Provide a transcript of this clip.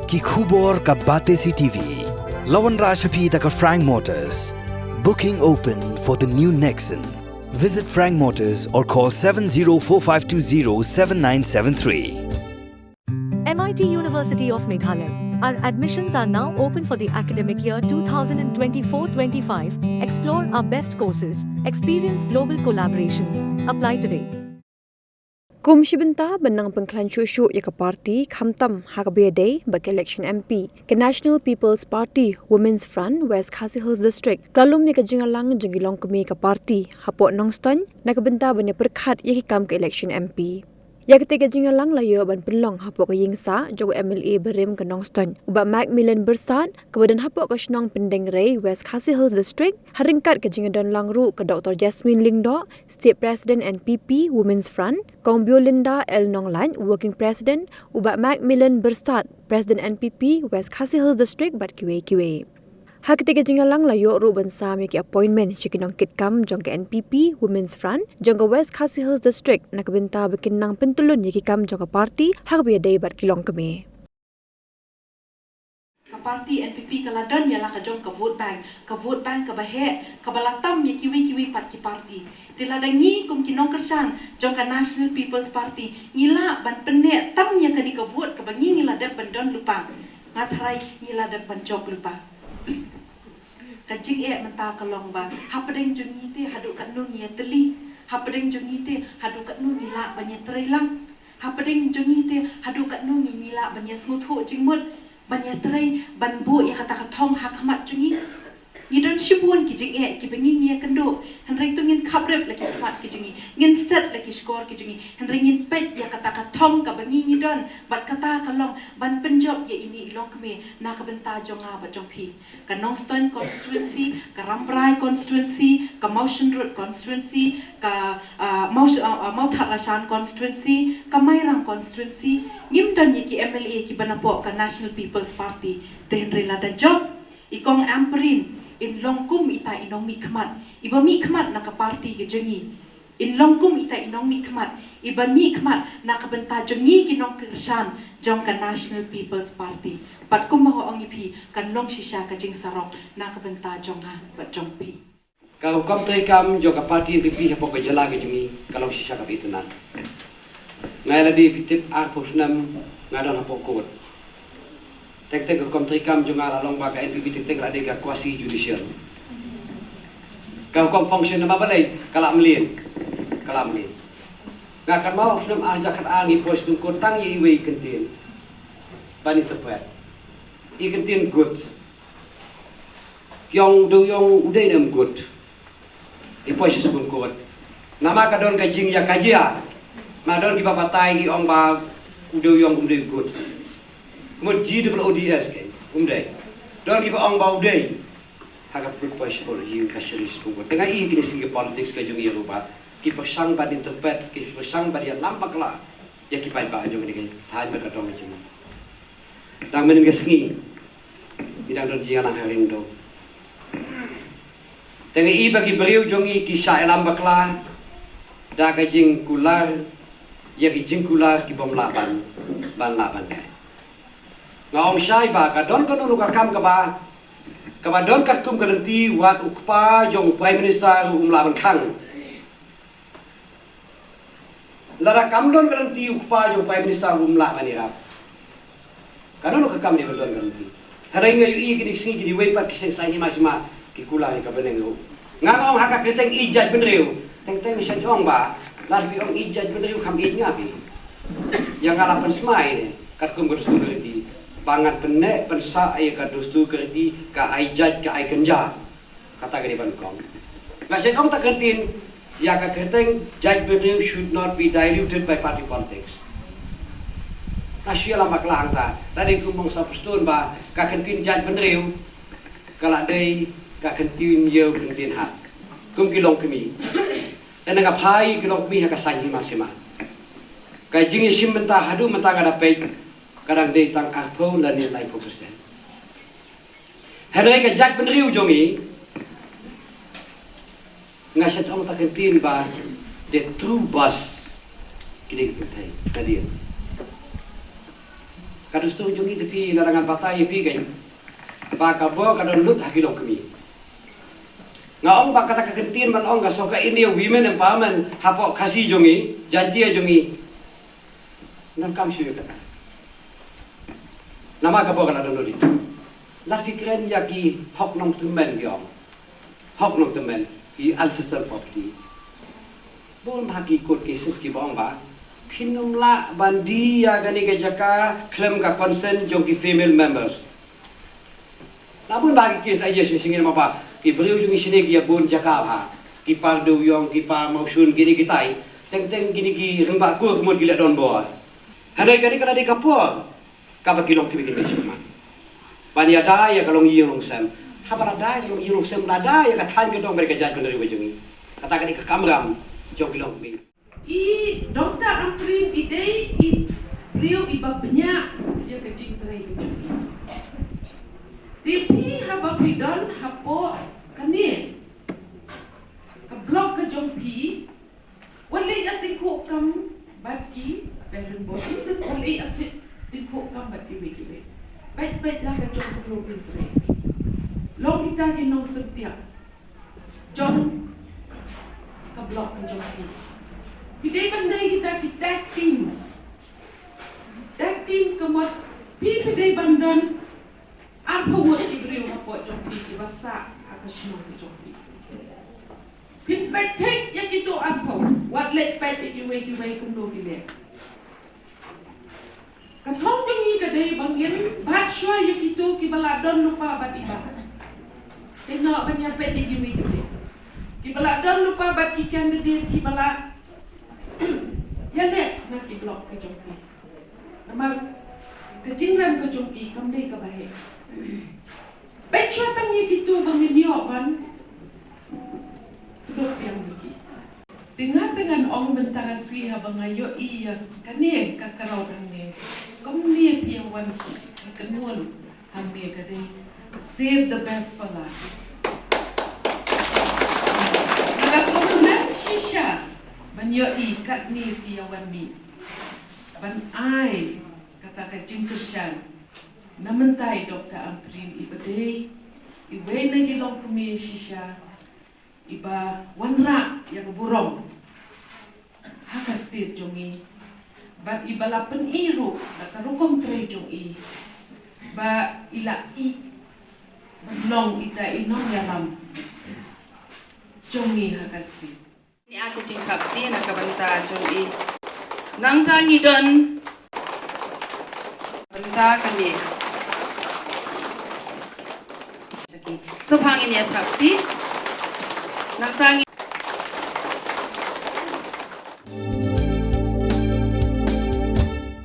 ki khubor ka Batesi TV. Lawan Rashapi taka Frank Motors. Booking open for the new Nexon. Visit Frank Motors or call 7045207973. MIT University of Meghalaya. Our admissions are now open for the academic year 2024-25. Explore our best courses. Experience global collaborations. Apply today. Kumshibinta benang pengklan syusyu ya ke parti khamtam hakabiadai bagi election MP ke National People's Party Women's Front West Khasi Hills District kalum ya ke Jingïalang Longkmie ke parti hapok Nongstoiñ nak benta benda perkhat ya kam ke election MP. Ya ketiga Jingïalang layo ban penlong hapok ke Yingsa jogo MLA berim ke Nongstoiñ uba Macmillan bersat kemudian hapok ke Senong Pendeng Ray West Khasi Hills District haringkat ke Jingïalang Ru ke Dr. Jasmine Lingdo State President NPP Women's Front Kong Biolinda L Nonglañ Working President uba Macmillan bersat President NPP West Khasi Hills District bat QA. Hak ketiga Jingïalang layo ru bensa miki appointment cikinong kitkam jong ke NPP Women's Front jong ke West Khasi Hills District nak benta bekinang pentulun yikikam jong ke parti hak biadai bat ki Longkmie. Ka parti NPP kaladon yalah ka jong ka vote bank ka bahe ka balatam ya kiwi pat ki parti tiladangi kum kinong kersan jong ka National People's Party ngila ban pene tam ya ka di ka vote ka bangi ngila dep bandon lupa ngatrai ngila dep banjok lupa kajing menta kalong ba hapadeng jungi te hadu kat nun ya teli hapadeng jungi te hadu kat nun nila banya trailang hapadeng jungi te hadu kat nun nila banya smuthu jingmut banya trai banbu ya kata katong hakamat jungi Yidon shibun ki jing ki bengi ngia kendo hendring tu ngin kabrep lagi kamat ki jingi ngin set lagi skor ki jingi hendring ngin pet ya kata katong ka bengi yidon bat kata kalong ban penjob ya ini Longkmie na ka benta jonga bat jong pi ka Nongstoiñ constituency ka Rambrai constituency ka Motion Road constituency ka Mauthat Rasan constituency ka Mairang constituency ngimdan ya ki MLA ki banapo ka National People's Party te hendring lada job ikong amperin in Longkum ita inong mikmat iba mikmat naka parti ke jengi in Longkum ita inong mikmat iba mikmat naka benta jengi kinong kersan jong ka National People's Party pat kum maho ang ipi kan long shisha ka jing sarong naka benta jong ha bat jong pi kalau kom tei kam jong ka parti NPP hapo ka jala ke jengi kalau shisha ka pitunan ngai la di pitip a posnam ngadon hapo kot tek kom trikam junga long ba ka NPP tek la de ka kuasi judicial kalau kom function na mabalay kala mlin nga kan mau film a jakat ani pos dum ko tang yi we kentin bani tepet I kentin good yong do yong udai nam good I pos sebun ko nama ka don ka jing ya kajia ma don ki bapatai ki ong ba udo yong udai good Mudi double ODS ke umdai don iba ong bau dei haga purpose for you ka series ko tengah I kini singa politics ka jung Eropa ki pasang ba interpret ki pasang ba dia nampak la ya ki pai ba jung ni thai ba ka dong jing dang men ngesngi bidang don Jingïalang harindo tengah I bagi beriu jung I ki sa elam bakla da ka jing kular ya ki jing kular ki bom laban ban kai Ngaong syai ba kadon kanunu ka kam ka ba don kat kum kalenti wat ukpa jong prime minister laban khang lara kam don kalenti ukpa jong prime minister laban ni rap kanunu ka kam ni don kalenti harai ngayu I kini singi kini wei pat kiseng sai ni masima ki kula ni ka beneng lu ngangong haka keteng ijat benriu teng misya jong ba lar bi ong ijat benriu kham ij ngapi yang kalapan semai ni kat kum kursu kalenti pangat penek pensa ay kadustu kerti ka ay judge ka ay kenja kata gani bankong ngasih ong tak kertin ya ka kerteng judge belief should not be diluted by party politics ngasih lah maklang ta tadi kumong sa pustun ba ka kertin judge belief kala day ka kertin yeu kertin hat kum ki Longkmie dan nga phai ki Longkmie ka sanyi masima ka jingi sim menta hadu menta ngada pe kadang day tang akau dan nilai 4%. Hari ke jak benriu jongi ngaset ong takentin ba the true boss kini pentai kadir kadus tu jungi tepi larangan patai pi kan ba ka bo kadon lut haki Longkmie ngaong ba kata kegentin man ong ga soka ini women empowerment hapok kasih jungi janji jungi nan kam syu kata nama ka bo kana don di la fikren yaki hok Nongstoiñ gi ong hok Nongstoiñ i ancestral property bon haki court cases ki bong ba Pinumla bandia gani ke jaka claim ka consent jong ki female members. Namun bagi kes aja singin apa ki beliau jong sini ki bun jaka ha ki par do yong ki par mausun gini kitai teng gini ki rembak ku kemud gila don boy. Hadai kani kana di kapor ka ba kilong ki bikin cuma. Pani ada ya kalong yong sem. Habar ada yang yong sem ada ya ka tan ke dong mereka jat bener bajungi. Kata kani ka kamram jong kilong mi. I dokter Amprin idei I Rio iba banyak dia kecing terai kecing. Tapi haba pidon hapo kani ke blok ke jompi wali atik kam baki bedroom body wali atik kam baki wiki baik lah ke jom blok terai. Long kita kinong setiap jom ke blok ke jompi. Kita pandai kita tag teams kemud pi pandai bandan apa buat ibrio apa jompi ibasa akasno jompi pin betek yang itu apa wat let pet ikiwe kumdo kile kathong jongi kadai bangin bat shwa yang itu kibaladon lupa bat iba tengok banyak pet ikiwe kibaladon lupa bat ikan de kibala ya dek nak di blok ke jompi nama kejingran ke jompi kamdai ke baik baik syatangnya gitu bangin ban duduk yang begini dengan ong bentara si habang ayo iya kani kakarau kani kamni yang wan kenul kami kadai save the best for last nagasonan shisha banyo kat ni piawan mi ban ai kata ka jingkushan namentai dokter Amprin ibadei iwe nagi Longkmie shisha iba wanra yang burong haka state jongi bat iba lapen iru kata rukom tre jongi ba ila I long ita inong yalam jongi haka state ni aku cingkap dia nak banta jongi nang tangi don banta kami so pangin ya tapi nang tangi